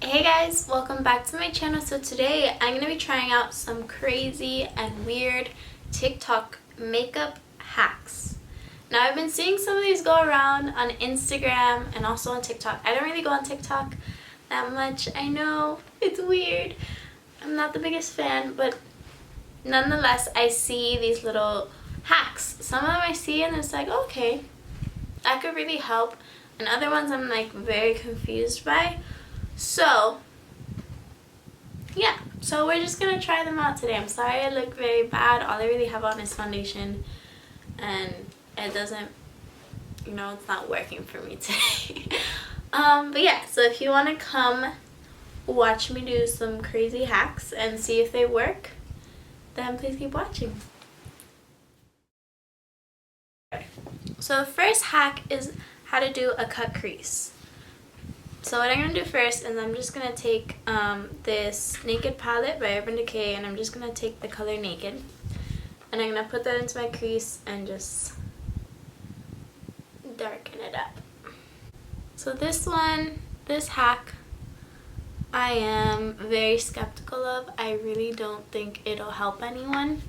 Hey guys, welcome back to my channel. So today I'm going to be trying out some crazy and weird TikTok makeup hacks. Now I've been seeing some of these go around on Instagram and also on TikTok. I don't really go on TikTok that much. I know, it's weird. I'm not the biggest fan, but nonetheless I see these little hacks. Some of them I see and it's like, okay, that could really help. And other ones I'm like very confused by. So, yeah, so we're just going to try them out today. I'm sorry I look very bad. All I really have on is foundation, and it doesn't, it's not working for me today. But yeah, so if you want to come watch me do some crazy hacks and see if they work, then please keep watching. So the first hack is how to do a cut crease. So what I'm going to do first is I'm just going to take this Naked palette by Urban Decay, and I'm just going to take the color Naked, and I'm going to put that into my crease and just darken it up. So this hack, I am very skeptical of. I really don't think it'll help anyone.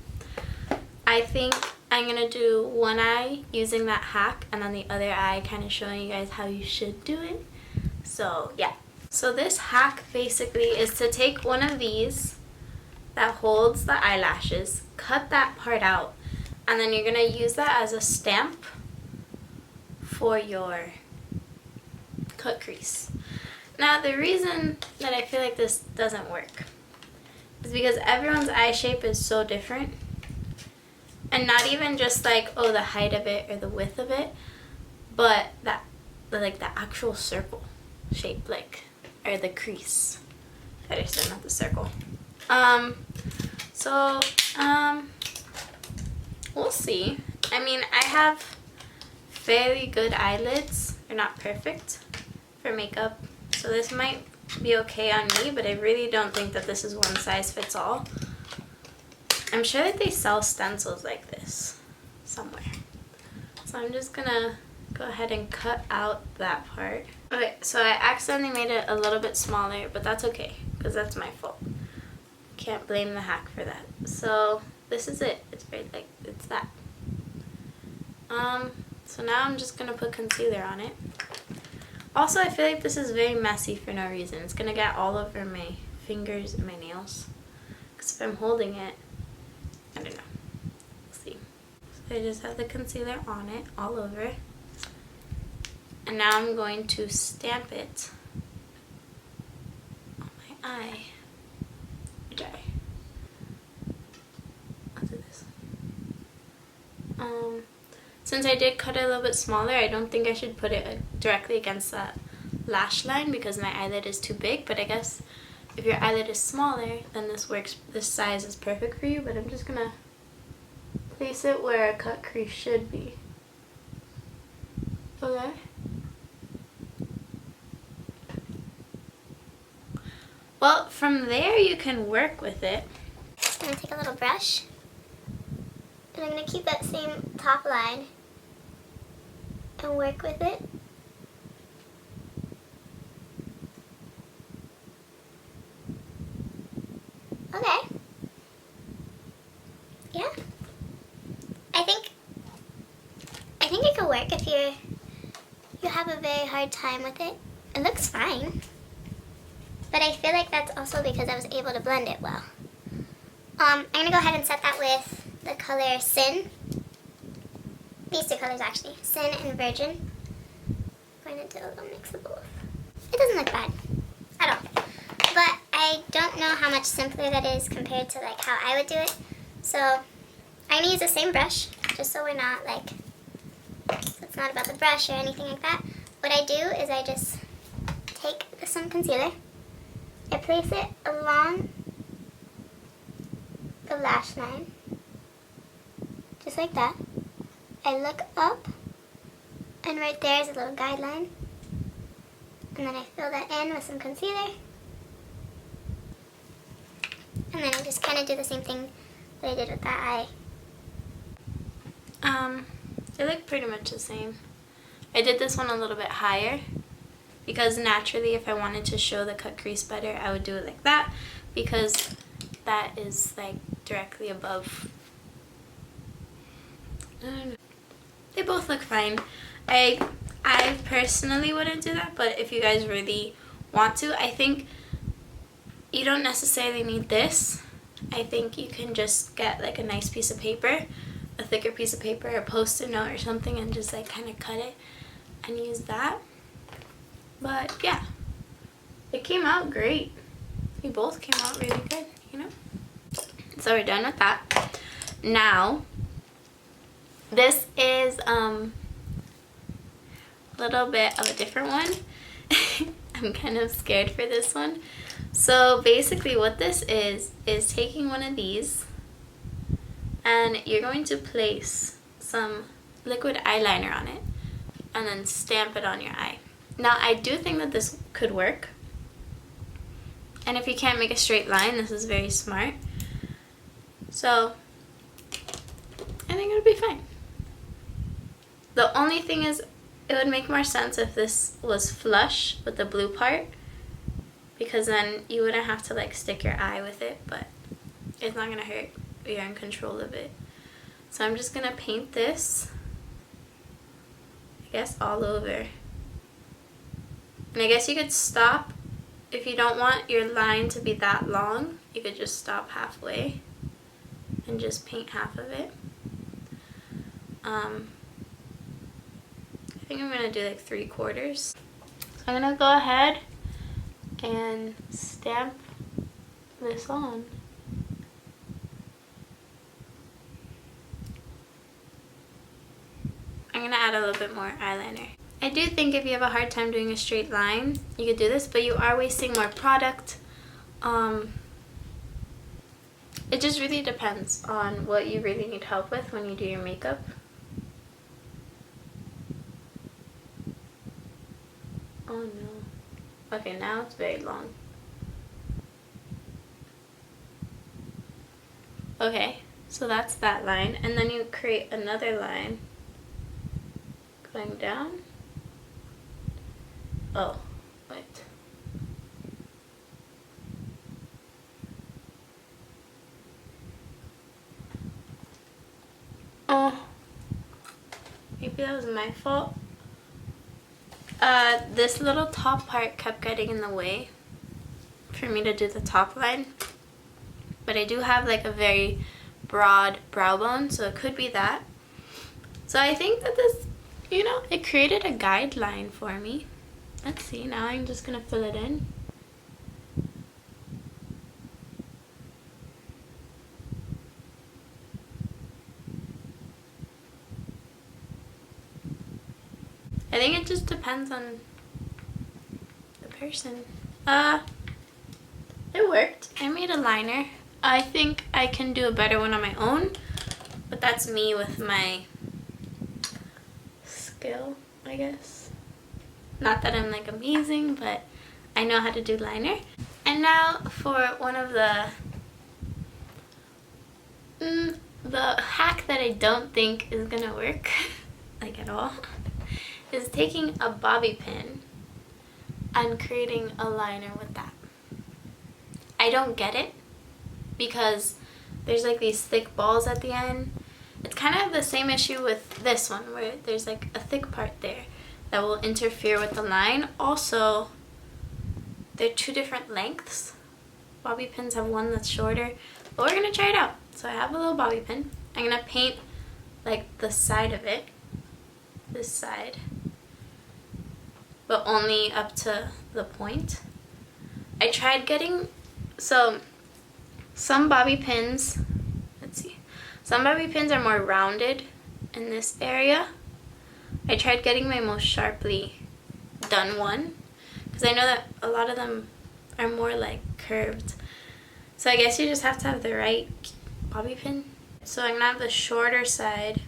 I think I'm going to do one eye using that hack, and then the other eye kind of showing you guys how you should do it. So yeah, so this hack basically is to take one of these that holds the eyelashes, cut that part out, and then you're going to use that as a stamp for your cut crease. Now the reason that I feel like this doesn't work is because everyone's eye shape is so different, and not even just like, oh, the height of it or the width of it, but that like the actual circle shape, or the crease. I said not the circle. We'll see. I mean, I have fairly good eyelids. They're not perfect for makeup, so this might be okay on me, but I really don't think that this is one size fits all. I'm sure that they sell stencils like this somewhere. So I'm just gonna go ahead and cut out that part. Okay, so I accidentally made it a little bit smaller, but that's okay, because that's my fault. Can't blame the hack for that. So this is it. It's very it's that. So now I'm just gonna put concealer on it. Also, I feel like this is very messy for no reason. It's gonna get all over my fingers and my nails, because if I'm holding it, I don't know. We'll see. So I just have the concealer on it all over. And now I'm going to stamp it on my eye. Which eye? I'll do this. Since I did cut it a little bit smaller, I don't think I should put it directly against that lash line because my eyelid is too big. But I guess if your eyelid is smaller, then this works. This size is perfect for you. But I'm just gonna place it where a cut crease should be. Okay. Well, from there you can work with it. I'm going to take a little brush, and I'm going to keep that same top line and work with it. Okay. Yeah. I think it could work if you have a very hard time with it. It looks fine. But I feel like that's also because I was able to blend it well. I'm going to go ahead and set that with the color Sin. These two colors actually, Sin and Virgin. I'm going to do a little mix of both. It doesn't look bad at all. But I don't know how much simpler that is compared to like how I would do it. So I'm going to use the same brush, just so we're not it's not about the brush or anything like that. What I do is I just take some concealer. I place it along the lash line, just like that. I look up, and right there is a little guideline. And then I fill that in with some concealer. And then I just kind of do the same thing that I did with that eye. They look pretty much the same. I did this one a little bit higher because naturally if I wanted to show the cut crease better, I would do it like that, because that is like directly above. I don't know. They both look fine. I personally wouldn't do that, but if you guys really want to, I think you don't necessarily need this. I think you can just get like a nice piece of paper, a thicker piece of paper, a post-it note or something, and just like kind of cut it and use that. But yeah, it came out great. We both came out really good, you know? So we're done with that. Now, this is a little bit of a different one. I'm kind of scared for this one. So basically what this is taking one of these and you're going to place some liquid eyeliner on it and then stamp it on your eye. Now I do think that this could work. And if you can't make a straight line, this is very smart. So I think it'll be fine. The only thing is, it would make more sense if this was flush with the blue part, because then you wouldn't have to like stick your eye with it, but it's not gonna hurt. You're in control of it. So I'm just gonna paint this, I guess, all over. And I guess you could stop if you don't want your line to be that long. You could just stop halfway and just paint half of it. I think I'm gonna do like 3/4. So I'm gonna go ahead and stamp this on. I'm gonna add a little bit more eyeliner. I do think if you have a hard time doing a straight line, you could do this, but you are wasting more product. It just really depends on what you really need help with when you do your makeup. Oh no. Okay, now it's very long. Okay, so that's that line. And then you create another line going down. Oh, wait. Oh, maybe that was my fault. This little top part kept getting in the way for me to do the top line, but I do have like a very broad brow bone, so it could be that. So I think that this, you know, it created a guideline for me. Let's see, now I'm just gonna fill it in. I think it just depends on the person. It worked. I made a liner. I think I can do a better one on my own, but that's me with my skill, I guess. Not that I'm like amazing, but I know how to do liner. And now for one of the hack that I don't think is gonna work like at all is taking a bobby pin and creating a liner with that. I don't get it because there's like these thick balls at the end. It's kind of the same issue with this one where there's like a thick part there that will interfere with the line. Also, they're two different lengths. Bobby pins have one that's shorter, but we're gonna try it out. So I have a little bobby pin. I'm gonna paint like the side of it, this side, but only up to the point. I tried getting, so some bobby pins, let's see, some bobby pins are more rounded in this area. I tried getting my most sharply done one because I know that a lot of them are more like curved. So I guess you just have to have the right bobby pin. So I'm gonna have the shorter side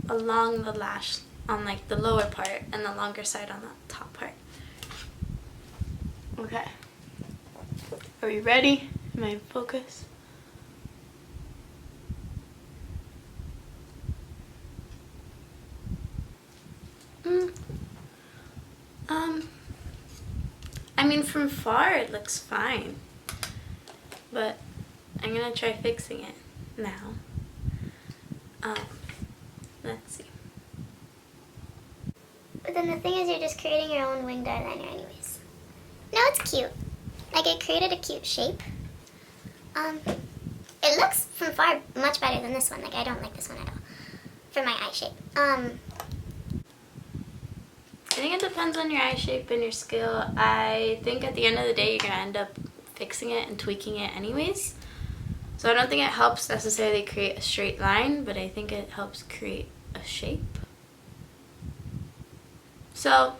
along the lash on like the lower part and the longer side on the top part. Okay. Are we ready? Am I in focus? mean, from far it looks fine, but I'm gonna try fixing it now. Let's see. But then the thing is, you're just creating your own winged eyeliner anyways. No, it's cute. Like, it created a cute shape. It looks from far much better than this one. Like, I don't like this one at all for my eye shape. I think it depends on your eye shape and your skill. I think at the end of the day, you're gonna end up fixing it and tweaking it anyways. So I don't think it helps necessarily create a straight line, but I think it helps create a shape. So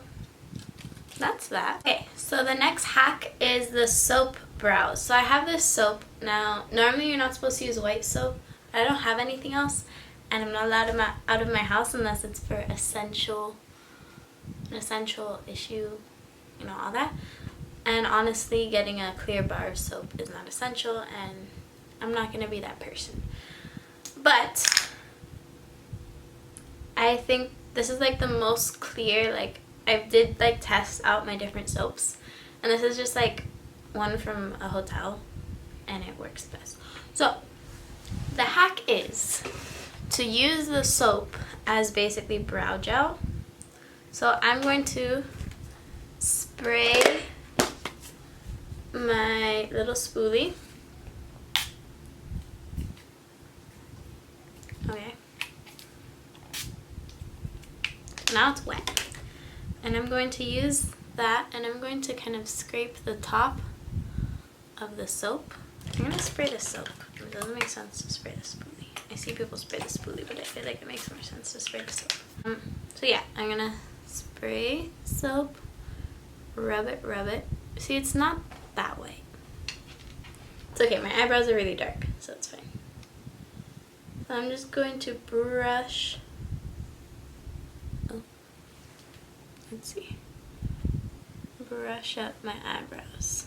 that's that. Okay, so the next hack is the soap brows. So I have this soap. Now, normally you're not supposed to use white soap. I don't have anything else, and I'm not allowed out of my house unless it's for an essential issue, you know, all that. And honestly, getting a clear bar of soap is not essential, and I'm not going to be that person. But I think this is like the most clear. Like, I did like test out my different soaps, and this is just like one from a hotel, and it works best. So the hack is to use the soap as basically brow gel. So I'm going to spray my little spoolie. Okay. Now it's wet. And I'm going to use that, and I'm going to kind of scrape the top of the soap. I'm going to spray the soap. It doesn't make sense to spray the spoolie. I see people spray the spoolie, but I feel like it makes more sense to spray the soap. So yeah, I'm going to spray soap, rub it. See, it's not that white. It's okay, my eyebrows are really dark, so it's fine. So I'm just going to brush. Oh, let's see. Brush up my eyebrows.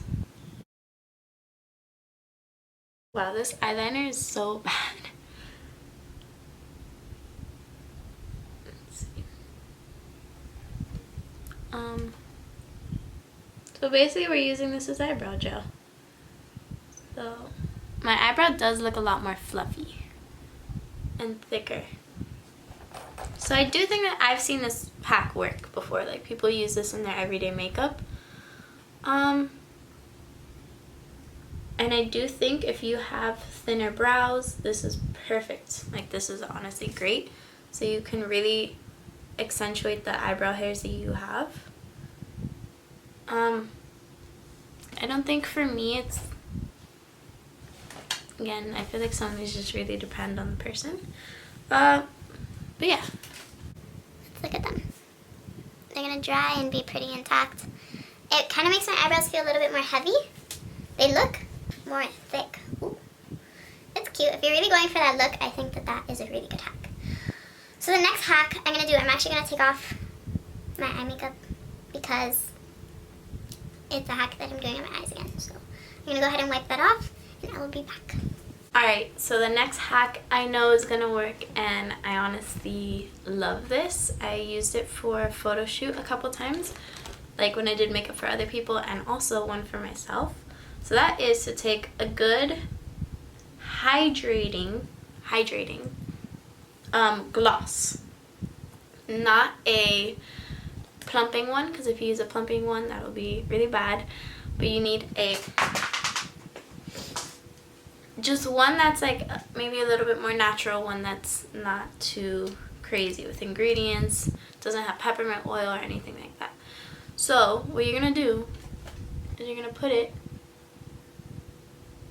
Wow, this eyeliner is so bad. Let's see. So basically we're using this as eyebrow gel. So my eyebrow does look a lot more fluffy and thicker. So I do think that I've seen this hack work before. Like, people use this in their everyday makeup. And I do think if you have thinner brows, this is perfect. Like, this is honestly great. So you can really accentuate the eyebrow hairs that you have. I don't think for me it's, again, I feel like some of these just really depend on the person. But yeah. Let's look at them. They're gonna dry and be pretty intact. It kind of makes my eyebrows feel a little bit more heavy. They look more thick. Ooh. It's cute. If you're really going for that look, I think that that is a really good hack. So the next hack I'm gonna do, I'm actually gonna take off my eye makeup because it's a hack that I'm doing on my eyes again. So I'm gonna go ahead and wipe that off, and I will be back. Alright, so the next hack I know is gonna work, and I honestly love this. I used it for a photo shoot a couple times, like when I did makeup for other people, and also one for myself. So that is to take a good hydrating gloss. Not a plumping one, because if you use a plumping one, that'll be really bad. But you need just one that's like maybe a little bit more natural, one that's not too crazy with ingredients, doesn't have peppermint oil or anything like that. So what you're gonna do is you're gonna put it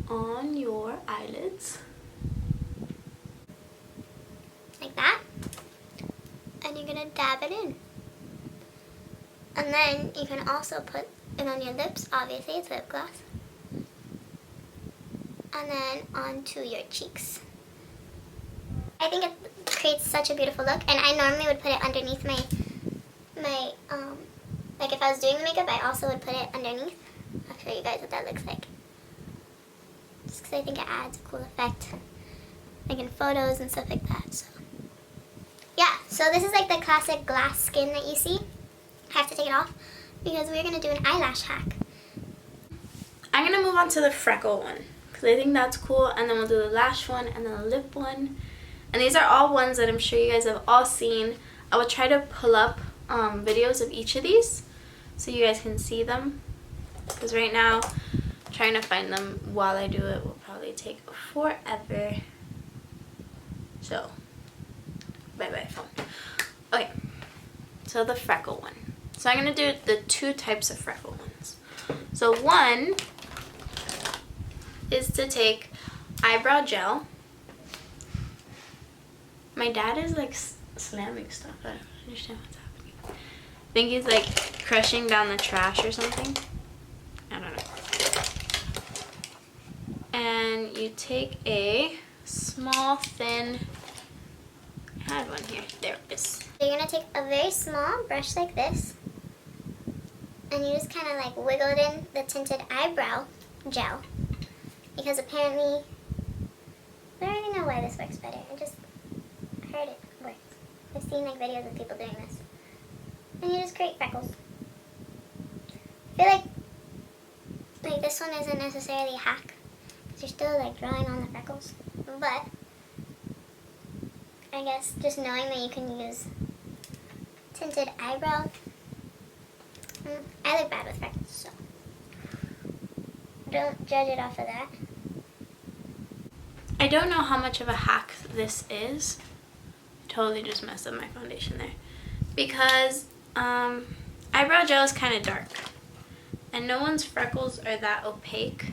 on your eyelids like that, and you're gonna dab it in. And then you can also put it on your lips, obviously it's lip gloss, and then onto your cheeks. I think it creates such a beautiful look, and I normally would put it underneath my like if I was doing the makeup, I also would put it underneath. I'll show you guys what that looks like, just because I think it adds a cool effect, like in photos and stuff like that. So yeah, so this is like the classic glass skin that you see. I have to take it off because we're going to do an eyelash hack. move on to the freckle one because I think that's cool, and then we'll do the lash one and then the lip one. And these are all ones that I'm sure you guys have all seen. I will try to pull up videos of each of these so you guys can see them, because right now trying to find them while I do it will probably take forever. So bye bye phone. Okay, so the freckle one. So I'm going to do the two types of freckle ones. So one is to take eyebrow gel. My dad is like slamming stuff. I don't understand what's happening. I think he's like crushing down the trash or something. I don't know. And you take a small, thin, I had one here. There it is. You're going to take a very small brush like this, and you just kind of like wiggle it in the tinted eyebrow gel, because apparently, I don't even know why this works better. I just heard it works. I've seen like videos of people doing this. And you just create freckles. I feel like this one isn't necessarily a hack, because you're still like drawing on the freckles. But I guess just knowing that you can use tinted eyebrow. I look bad with freckles, so don't judge it off of that. I don't know how much of a hack this is. I totally just messed up my foundation there. Because eyebrow gel is kind of dark. And no one's freckles are that opaque.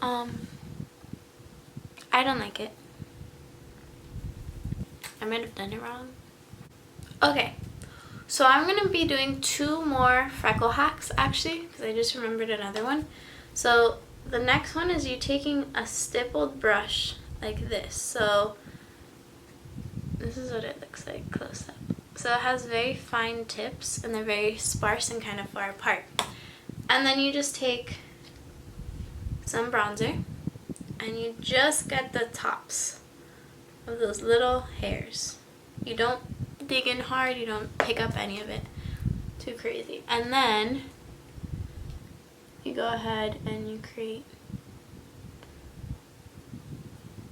I don't like it. I might have done it wrong. Okay, so I'm going to be doing two more freckle hacks actually, because I just remembered another one. So the next one is you taking a stippled brush like this. So this is what it looks like close up. So it has very fine tips and they're very sparse and kind of far apart. And then you just take some bronzer and you just get the tops of those little hairs. You don't dig in hard, you don't pick up any of it too crazy. And then you go ahead and you create,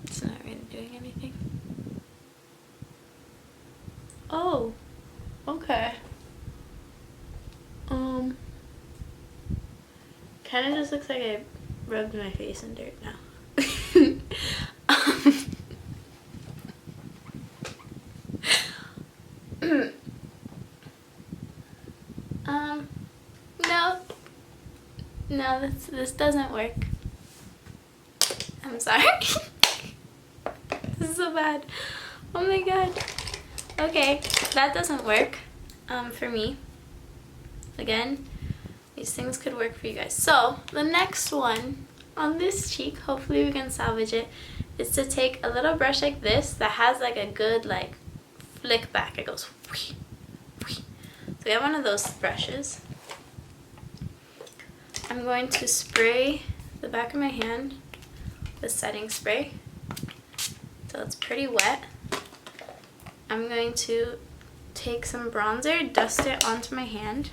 it's not really doing anything. Oh, okay. Kind of just looks like I rubbed my face in dirt now. No, this doesn't work. I'm sorry. This is so bad. Oh my god. Okay, that doesn't work for me. Again, these things could work for you guys. So the next one on this cheek, hopefully we can salvage it, is to take a little brush like this that has like a good like flick back. It goes whee, whee. So we have one of those brushes. I'm going to spray the back of my hand with setting spray so it's pretty wet. I'm going to take some bronzer, dust it onto my hand,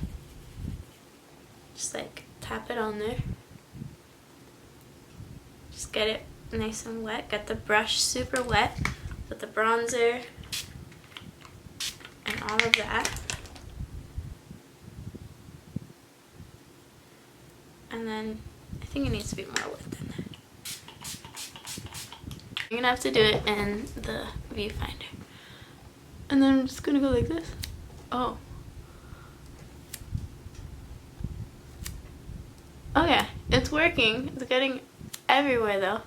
just like tap it on there, just get it nice and wet, get the brush super wet with the bronzer and all of that. And then I think it needs to be more wet than that. You're gonna have to do it in the viewfinder. And then I'm just gonna go like this. Oh. Okay, it's working. It's getting everywhere though.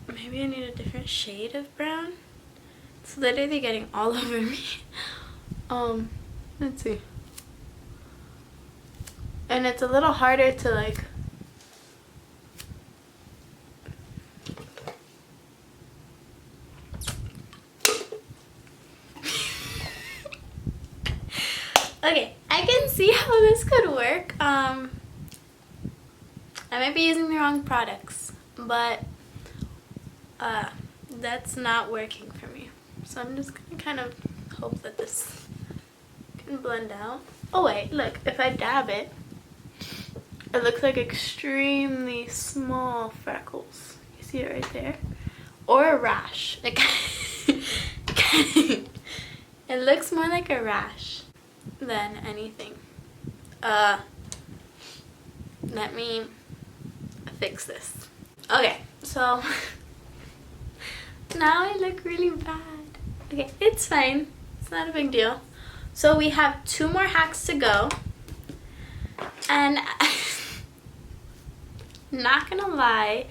Maybe I need a different shade of brown. It's literally getting all over me. Let's see. And it's a little harder to like okay, I can see how this could work. I might be using the wrong products, but that's not working for me. So I'm just gonna kind of hope that this can blend out. Oh wait, look, if I dab it, it looks like extremely small freckles. You see it right there? Or a rash. It looks more like a rash than anything. Let me fix this. Okay, so now I look really bad. Okay, it's fine. It's not a big deal. So we have 2 more hacks to go. And not gonna lie,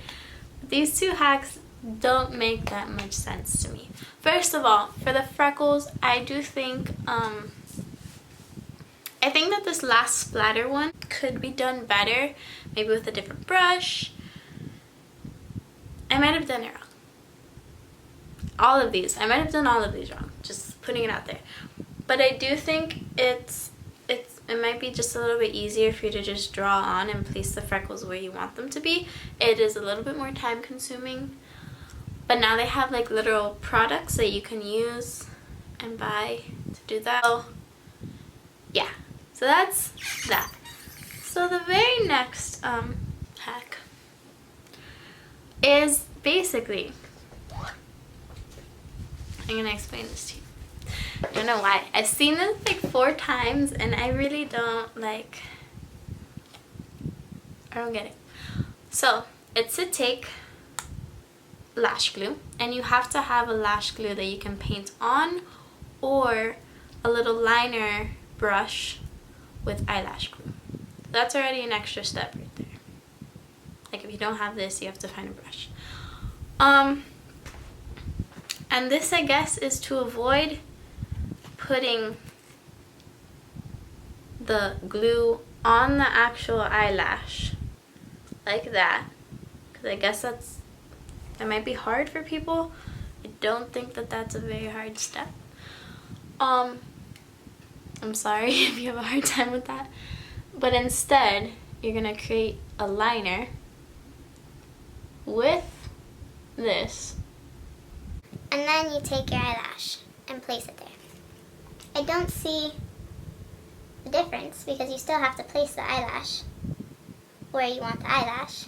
these 2 hacks don't make that much sense to me. First of all, for the freckles, I do think I think that this last splatter one could be done better, maybe with a different brush. I might have done it wrong. All of these, I might have done all of these wrong, just putting it out there. But I do think it might be just a little bit easier for you to just draw on and place the freckles where you want them to be. It is a little bit more time consuming, but now they have like literal products that you can use and buy to do that. So yeah, so that's that. So the very next hack is basically, I'm gonna explain this to you. I don't know why. I've seen this like 4 times and I really don't I don't get it. So it's to take lash glue, and you have to have a lash glue that you can paint on, or a little liner brush with eyelash glue. That's already an extra step right there. Like if you don't have this, you have to find a brush. And this, I guess, is to avoid putting the glue on the actual eyelash like that, because I guess that might be hard for people. I don't think that that's a very hard step. I'm sorry if you have a hard time with that, but instead you're gonna create a liner with this, and then you take your eyelash and place it there. I don't see the difference because you still have to place the eyelash where you want the eyelash.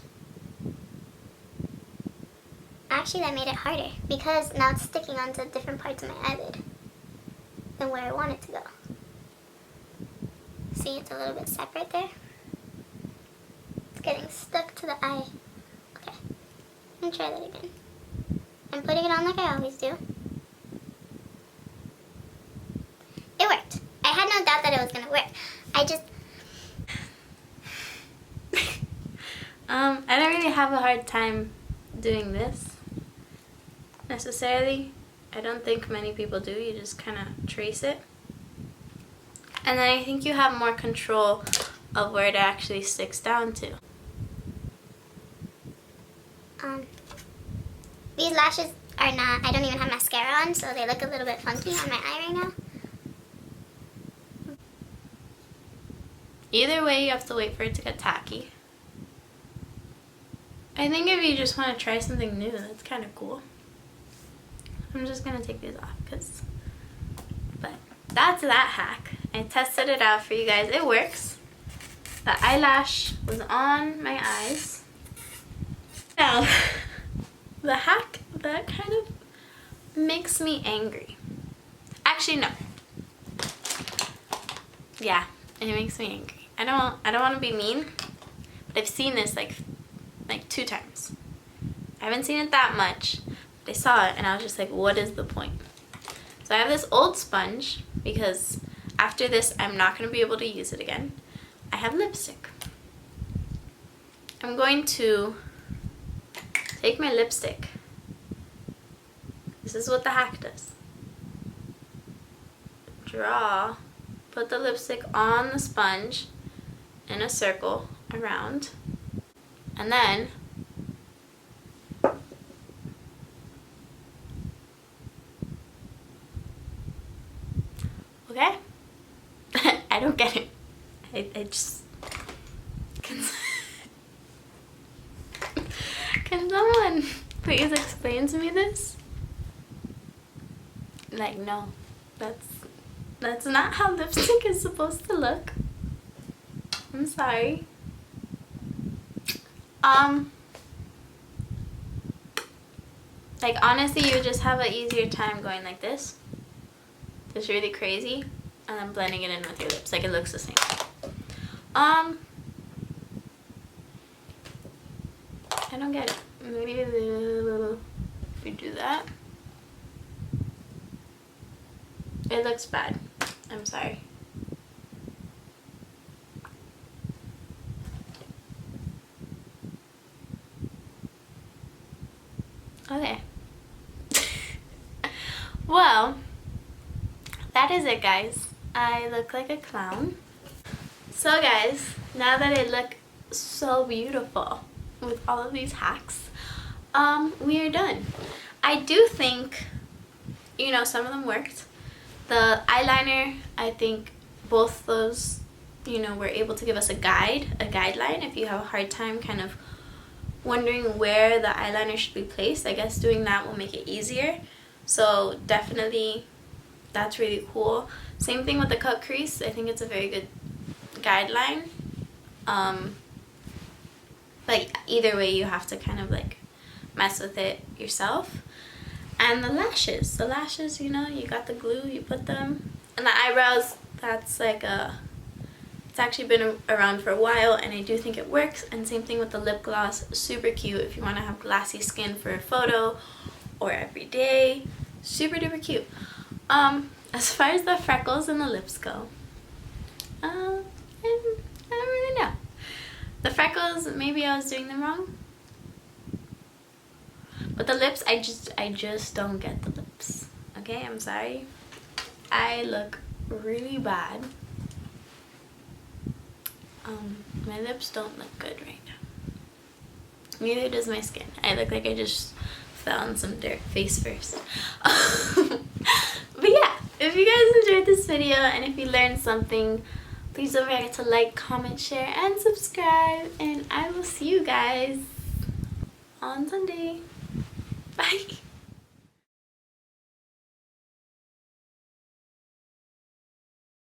Actually, that made it harder because now it's sticking onto different parts of my eyelid than where I want it to go. See, it's a little bit separate there. It's getting stuck to the eye. Okay, let me try that again. I'm putting it on like I always do. It worked. I had no doubt that it was going to work. I don't really have a hard time doing this necessarily. I don't think many people do. You just kind of trace it. And then I think you have more control of where it actually sticks down to. These lashes are not, I don't even have mascara on, so they look a little bit funky on my eye right now. Either way, you have to wait for it to get tacky. I think if you just want to try something new, that's kind of cool. I'm just going to take these off, but that's that hack. I tested it out for you guys. It works. The eyelash was on my eyes. Now, the hack that kind of makes me angry. Actually, no. Yeah, it makes me angry. I don't want to be mean, but I've seen this like 2 times. I haven't seen it that much, but I saw it and I was just like, what is the point? So I have this old sponge because after this I'm not going to be able to use it again. I have lipstick. I'm going to take my lipstick. This is what the hack does. Draw, put the lipstick on the sponge in a circle around, and then okay. I don't get it. I just can someone Please explain to me this. Like, no, that's not how lipstick is supposed to look. I'm sorry. Like, honestly, you just have an easier time going like this, just really crazy, and then blending it in with your lips. Like, it looks the same. I don't get it. Maybe if we do that, it looks bad. I'm sorry. Okay. Well, that is it, guys. I look like a clown. So guys, now that I look so beautiful with all of these hacks, we are done. I do think, you know, some of them worked. The eyeliner, I think both those, you know, were able to give us a guideline if you have a hard time kind of wondering where the eyeliner should be placed. I guess doing that will make it easier. So definitely that's really cool. Same thing with the cut crease. I think it's a very good guideline. But either way, you have to kind of like mess with it yourself. And the lashes, you know, you got the glue, you put them. And the eyebrows, that's like it's actually been around for a while, and I do think it works. And same thing with the lip gloss, super cute if you want to have glassy skin for a photo or every day. Super duper cute. As far as the freckles and the lips go, I don't really know. The freckles, maybe I was doing them wrong. But the lips, I just don't get the lips. Okay, I'm sorry. I look really bad. My lips don't look good right now. Neither does my skin. I look like I just fell in some dirt face first. But yeah, if you guys enjoyed this video and if you learned something, please don't forget to like, comment, share, and subscribe. And I will see you guys on Sunday. Bye.